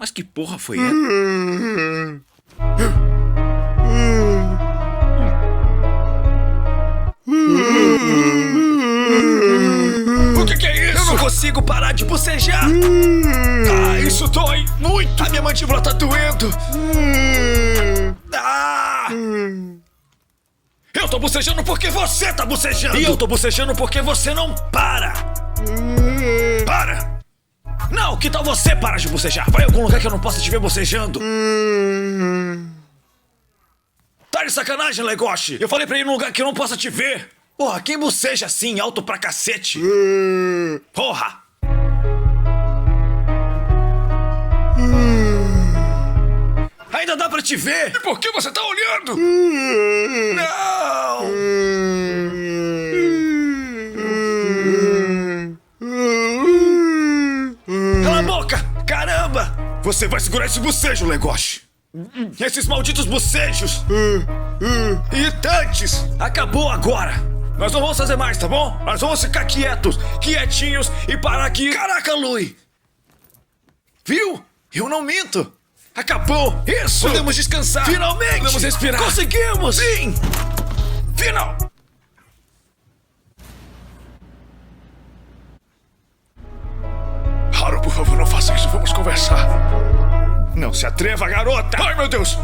Mas que porra foi essa? O que é isso? Eu não consigo parar de bocejar. Ah, isso dói muito. A minha mandíbula tá doendo. Ah! Eu tô bocejando porque você tá bocejando. E eu tô bocejando porque você não para. Para! Não, que tal você parar de bocejar? Vai em algum lugar que eu não possa te ver bocejando. Tá de sacanagem, Legoshi? Eu falei pra ir num lugar que eu não possa te ver. Porra, quem boceja assim, alto pra cacete? Porra! Ainda dá pra te ver? E por que você tá olhando? Não! Cala a boca! Caramba! Você vai segurar esse bocejo, Legoshi! Esses malditos bocejos! Irritantes! Acabou agora! Nós não vamos fazer mais, tá bom? Nós vamos ficar quietos, quietinhos e parar aqui. Caraca, Lui! Viu? Eu não minto! Acabou! Isso! Podemos descansar! Finalmente! Podemos respirar! Conseguimos! Sim! Final! Haru, por favor, não faça isso. Vamos conversar. Não se atreva, garota! Ai, meu Deus!